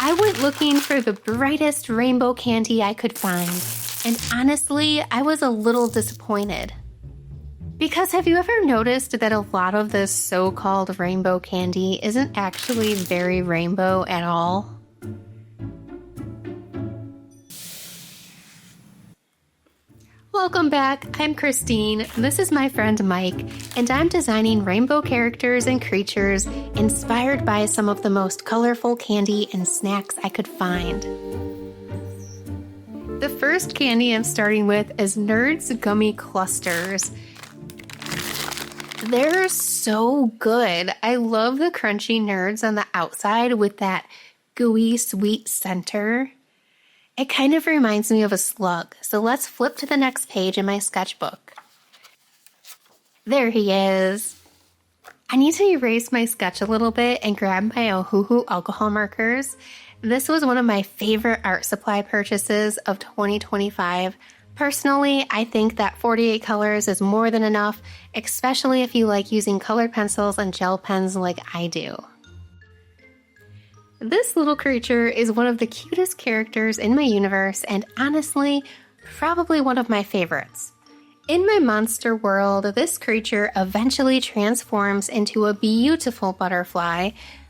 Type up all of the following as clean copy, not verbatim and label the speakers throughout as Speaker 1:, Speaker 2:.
Speaker 1: I went looking for the brightest rainbow candy I could find, and honestly, I was a little disappointed. Because have you ever noticed that a lot of this so-called rainbow candy isn't actually very rainbow at all? Welcome back, I'm Christine, this is my friend Mike, and I'm designing rainbow characters and creatures inspired by some of the most colorful candy and snacks I could find. The first candy I'm starting with is Nerds Gummy Clusters. They're so good. I love the crunchy nerds on the outside with that gooey sweet center. It kind of reminds me of a slug, so let's flip to the next page in my sketchbook. There he is. I need to erase my sketch a little bit and grab my Ohuhu alcohol markers. This was one of my favorite art supply purchases of 2025. Personally, I think that 48 colors is more than enough, especially if you like using colored pencils and gel pens like I do. This little creature is one of the cutest characters in my universe and honestly, probably one of my favorites. In my monster world, this creature eventually transforms into a beautiful butterfly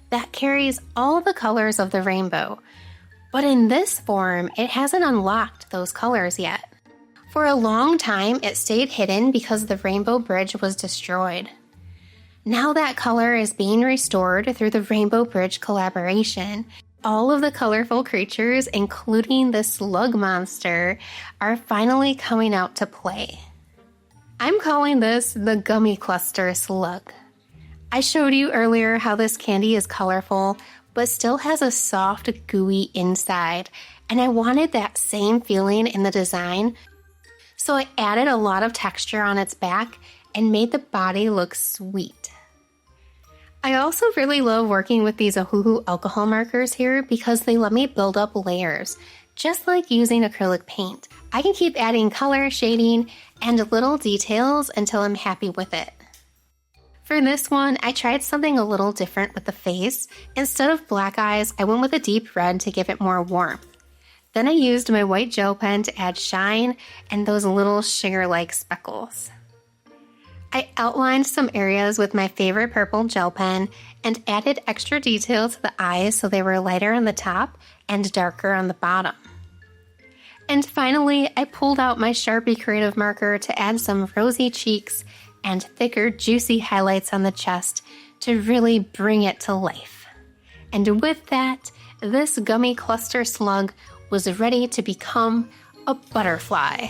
Speaker 1: that carries all the colors of the rainbow. But in this form, it hasn't unlocked those colors yet. For a long time, it stayed hidden because the Rainbow Bridge was destroyed. Now that color is being restored through the Rainbow Bridge collaboration. All of the colorful creatures, including the slug monster, are finally coming out to play. I'm calling this the Gummy Cluster Slug. I showed you earlier how this candy is colorful, but still has a soft, gooey inside, and I wanted that same feeling in the design, so I added a lot of texture on its back and made the body look sweet. I also really love working with these Ohuhu alcohol markers here because they let me build up layers, just like using acrylic paint. I can keep adding color, shading, and little details until I'm happy with it. For this one, I tried something a little different with the face. Instead of black eyes, I went with a deep red to give it more warmth. Then I used my white gel pen to add shine and those little sugar-like speckles. I outlined some areas with my favorite purple gel pen and added extra detail to the eyes so they were lighter on the top and darker on the bottom. And finally, I pulled out my Sharpie Creative marker to add some rosy cheeks and thicker, juicy highlights on the chest to really bring it to life. And with that, this gummy cluster slug was ready to become a butterfly.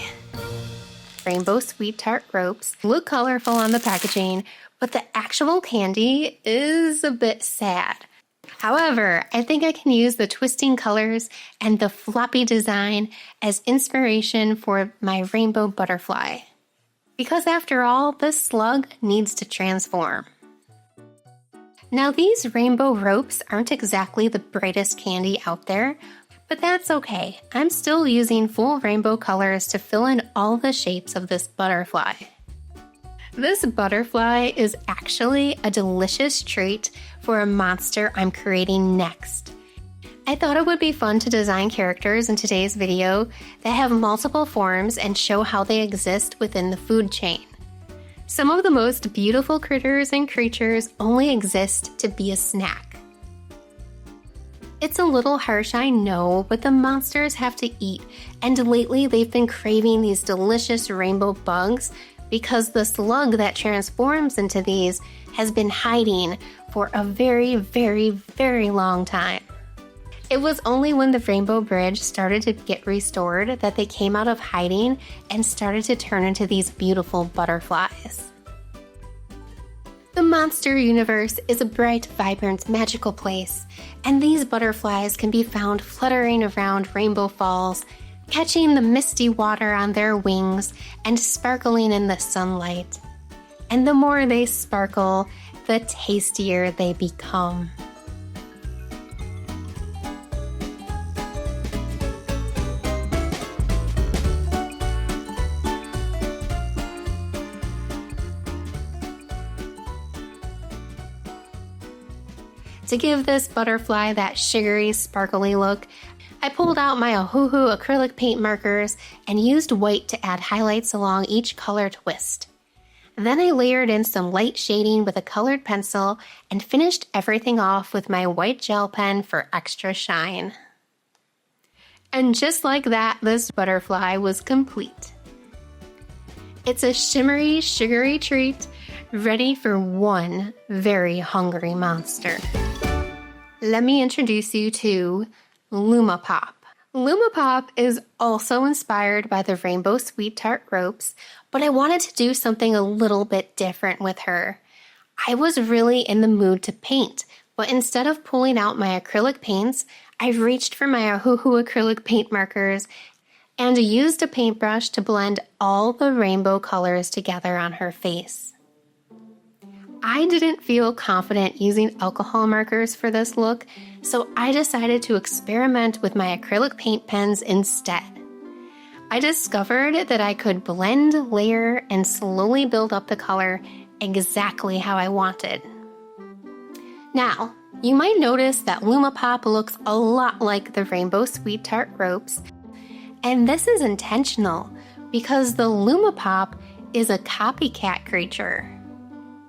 Speaker 1: Rainbow Sweet Tart ropes look colorful on the packaging, but the actual candy is a bit sad. However, I think I can use the twisting colors and the floppy design as inspiration for my rainbow butterfly. Because after all, this slug needs to transform. Now these rainbow ropes aren't exactly the brightest candy out there, but that's okay. I'm still using full rainbow colors to fill in all the shapes of this butterfly. This butterfly is actually a delicious treat for a monster I'm creating next. I thought it would be fun to design characters in today's video that have multiple forms and show how they exist within the food chain. Some of the most beautiful critters and creatures only exist to be a snack. It's a little harsh, I know, but the monsters have to eat, and lately they've been craving these delicious rainbow bugs because the slug that transforms into these has been hiding for a very, very, very long time. It was only when the Rainbow Bridge started to get restored that they came out of hiding and started to turn into these beautiful butterflies. The monster universe is a bright, vibrant, magical place, and these butterflies can be found fluttering around Rainbow Falls, catching the misty water on their wings and sparkling in the sunlight. And the more they sparkle, the tastier they become. To give this butterfly that sugary, sparkly look, I pulled out my Ohuhu acrylic paint markers and used white to add highlights along each color twist. Then I layered in some light shading with a colored pencil and finished everything off with my white gel pen for extra shine. And just like that, this butterfly was complete. It's a shimmery, sugary treat, ready for one very hungry monster. Let me introduce you to Luma Pop. Luma Pop is also inspired by the Rainbow Sweet Tart ropes, but I wanted to do something a little bit different with her. I was really in the mood to paint, but instead of pulling out my acrylic paints, I reached for my Ohuhu acrylic paint markers and used a paintbrush to blend all the rainbow colors together on her face. I didn't feel confident using alcohol markers for this look, so I decided to experiment with my acrylic paint pens instead. I discovered that I could blend, layer, and slowly build up the color exactly how I wanted. Now, you might notice that Luma Pop looks a lot like the Rainbow Sweet Tart ropes, and this is intentional because the Luma Pop is a copycat creature.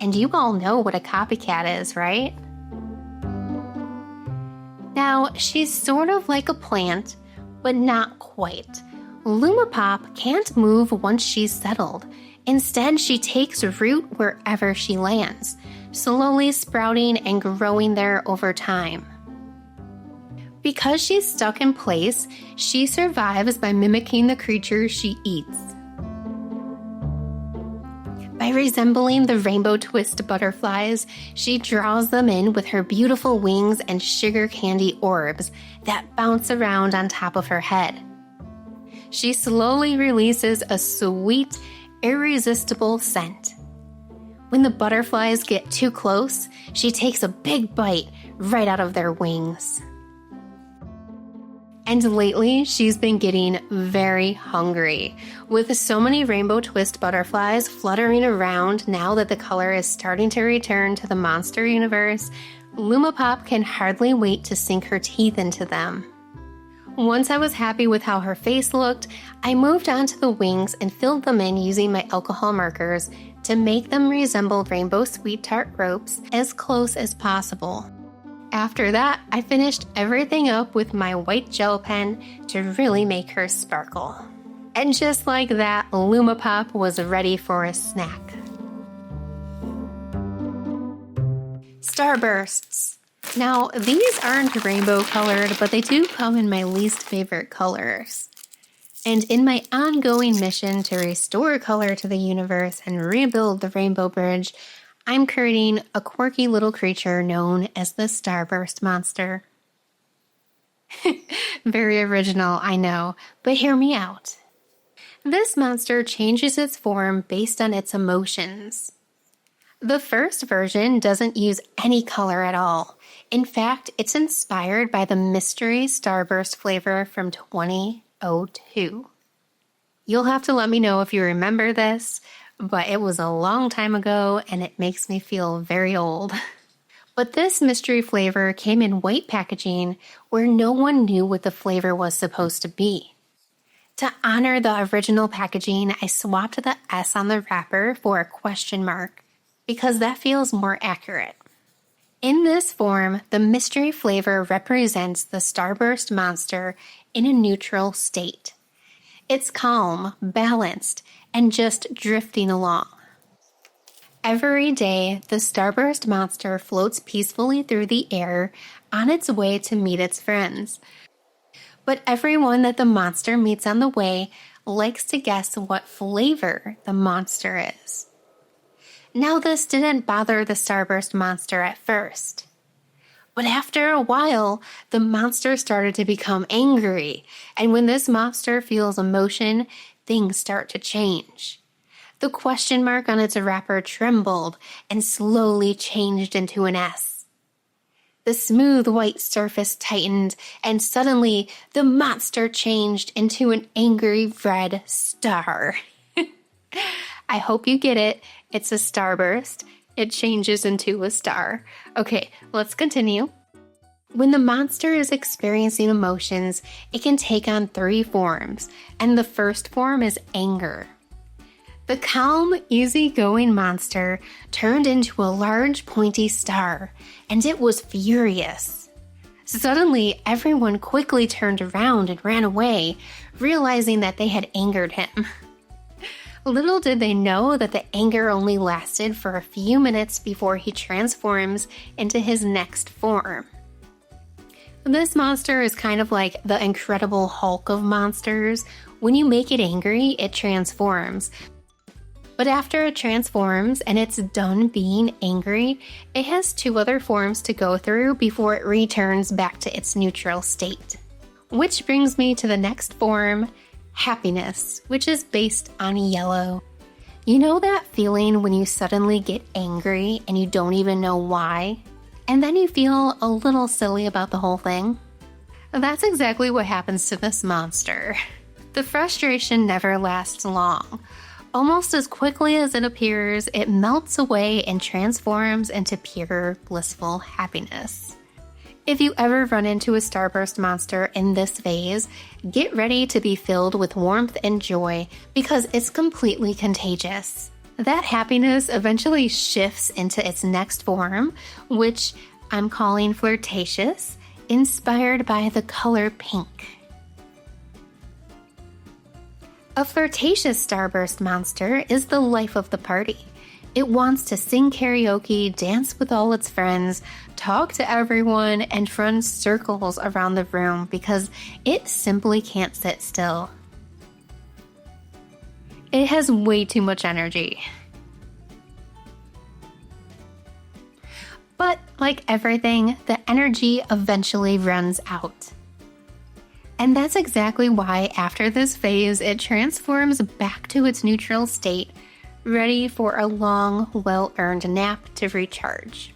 Speaker 1: And you all know what a copycat is, right? Now, she's sort of like a plant, but not quite. Luma Pop can't move once she's settled. Instead, she takes root wherever she lands, slowly sprouting and growing there over time. Because she's stuck in place, she survives by mimicking the creatures she eats. By resembling the rainbow twist butterflies, she draws them in with her beautiful wings and sugar candy orbs that bounce around on top of her head. She slowly releases a sweet, irresistible scent. When the butterflies get too close, she takes a big bite right out of their wings. And lately, she's been getting very hungry. With so many rainbow twist butterflies fluttering around now that the color is starting to return to the monster universe, Luma Pop can hardly wait to sink her teeth into them. Once I was happy with how her face looked, I moved on to the wings and filled them in using my alcohol markers to make them resemble Rainbow Sweet Tart ropes as close as possible. After that, I finished everything up with my white gel pen to really make her sparkle. And just like that, Luma Pop was ready for a snack. Starbursts. Now, these aren't rainbow colored, but they do come in my least favorite colors. And in my ongoing mission to restore color to the universe and rebuild the Rainbow Bridge, I'm creating a quirky little creature known as the Starburst Monster. Very original, I know, but hear me out. This monster changes its form based on its emotions. The first version doesn't use any color at all. In fact, it's inspired by the mystery Starburst flavor from 2002. You'll have to let me know if you remember this, but it was a long time ago and it makes me feel very old. But this mystery flavor came in white packaging where no one knew what the flavor was supposed to be. To honor the original packaging, I swapped the S on the wrapper for a question mark because that feels more accurate. In this form, the mystery flavor represents the Starburst monster in a neutral state. It's calm, balanced, and just drifting along. Every day, the Starburst monster floats peacefully through the air on its way to meet its friends. But everyone that the monster meets on the way likes to guess what flavor the monster is. Now, this didn't bother the Starburst monster at first. But after a while, the monster started to become angry, and when this monster feels emotion, things start to change. The question mark on its wrapper trembled and slowly changed into an S. The smooth white surface tightened, and suddenly the monster changed into an angry red star. I hope you get it. It's a starburst. it changes into a star. Okay, let's continue. When the monster is experiencing emotions, it can take on 3 forms, and the first form is anger. The calm, easygoing monster turned into a large, pointy star, and it was furious. Suddenly, everyone quickly turned around and ran away, realizing that they had angered him. Little did they know that the anger only lasted for a few minutes before he transforms into his next form. This monster is kind of like the Incredible Hulk of monsters. When you make it angry, it transforms. But after it transforms and it's done being angry, it has 2 other forms to go through before it returns back to its neutral state. Which brings me to the next form, happiness, which is based on yellow. You know that feeling when you suddenly get angry and you don't even know why? And then you feel a little silly about the whole thing? That's exactly what happens to this monster. The frustration never lasts long. Almost as quickly as it appears, it melts away and transforms into pure, blissful happiness. If you ever run into a starburst monster in this phase, get ready to be filled with warmth and joy because it's completely contagious. That happiness eventually shifts into its next form, which I'm calling flirtatious, inspired by the color pink. A flirtatious starburst monster is the life of the party. It wants to sing karaoke, dance with all its friends, talk to everyone, and run circles around the room because it simply can't sit still. It has way too much energy. But like everything, the energy eventually runs out. And that's exactly why after this phase, it transforms back to its neutral state, ready for a long, well-earned nap to recharge.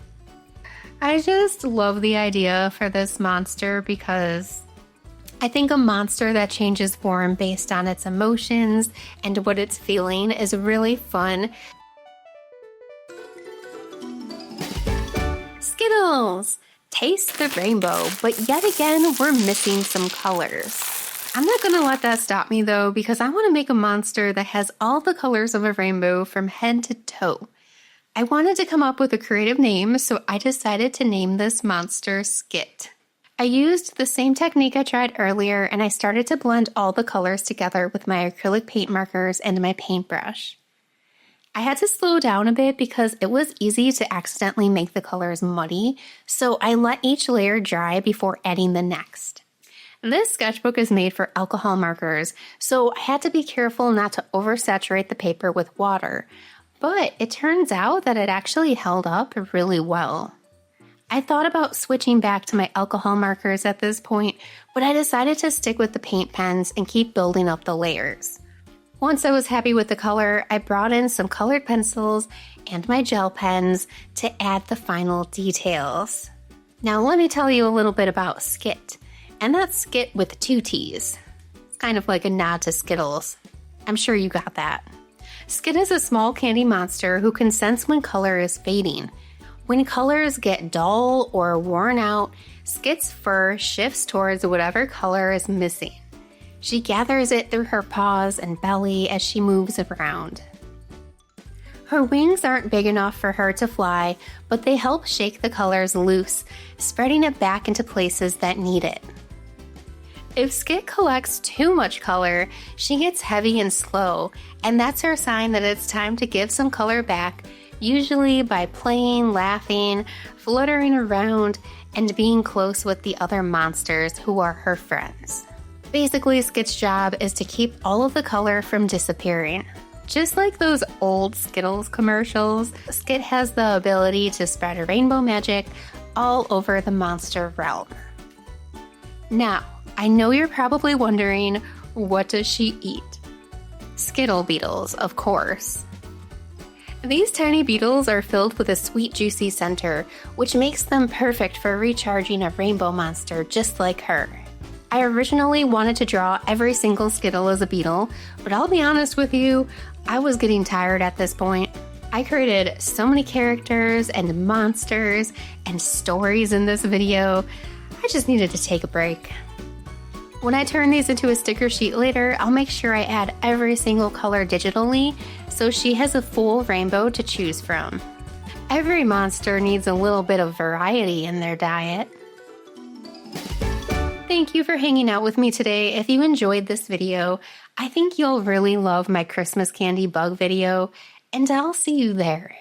Speaker 1: I just love the idea for this monster because I think a monster that changes form based on its emotions and what it's feeling is really fun. Skittles! Taste the rainbow, but yet again, we're missing some colors. I'm not going to let that stop me though, because I want to make a monster that has all the colors of a rainbow from head to toe. I wanted to come up with a creative name, so I decided to name this monster Skit. I used the same technique I tried earlier, and I started to blend all the colors together with my acrylic paint markers and my paintbrush. I had to slow down a bit because it was easy to accidentally make the colors muddy, so I let each layer dry before adding the next. This sketchbook is made for alcohol markers, so I had to be careful not to oversaturate the paper with water, but it turns out that it actually held up really well. I thought about switching back to my alcohol markers at this point, but I decided to stick with the paint pens and keep building up the layers. Once I was happy with the color, I brought in some colored pencils and my gel pens to add the final details. Now let me tell you a little bit about Skit, and that's Skit with 2 T's. It's kind of like a nod to Skittles. I'm sure you got that. Skit is a small candy monster who can sense when color is fading. When colors get dull or worn out, Skit's fur shifts towards whatever color is missing. She gathers it through her paws and belly as she moves around. Her wings aren't big enough for her to fly, but they help shake the colors loose, spreading it back into places that need it. If Skit collects too much color, she gets heavy and slow, and that's her sign that it's time to give some color back, usually by playing, laughing, fluttering around, and being close with the other monsters who are her friends. Basically, Skit's job is to keep all of the color from disappearing. Just like those old Skittles commercials, Skit has the ability to spread rainbow magic all over the monster realm. Now, I know you're probably wondering, what does she eat? Skittle beetles, of course. These tiny beetles are filled with a sweet, juicy center, which makes them perfect for recharging a rainbow monster just like her. I originally wanted to draw every single Skittle as a beetle, but I'll be honest with you, I was getting tired at this point. I created so many characters and monsters and stories in this video. I just needed to take a break. When I turn these into a sticker sheet later, I'll make sure I add every single color digitally so she has a full rainbow to choose from. Every monster needs a little bit of variety in their diet. Thank you for hanging out with me today. If you enjoyed this video, I think you'll really love my Christmas candy bug video, and I'll see you there.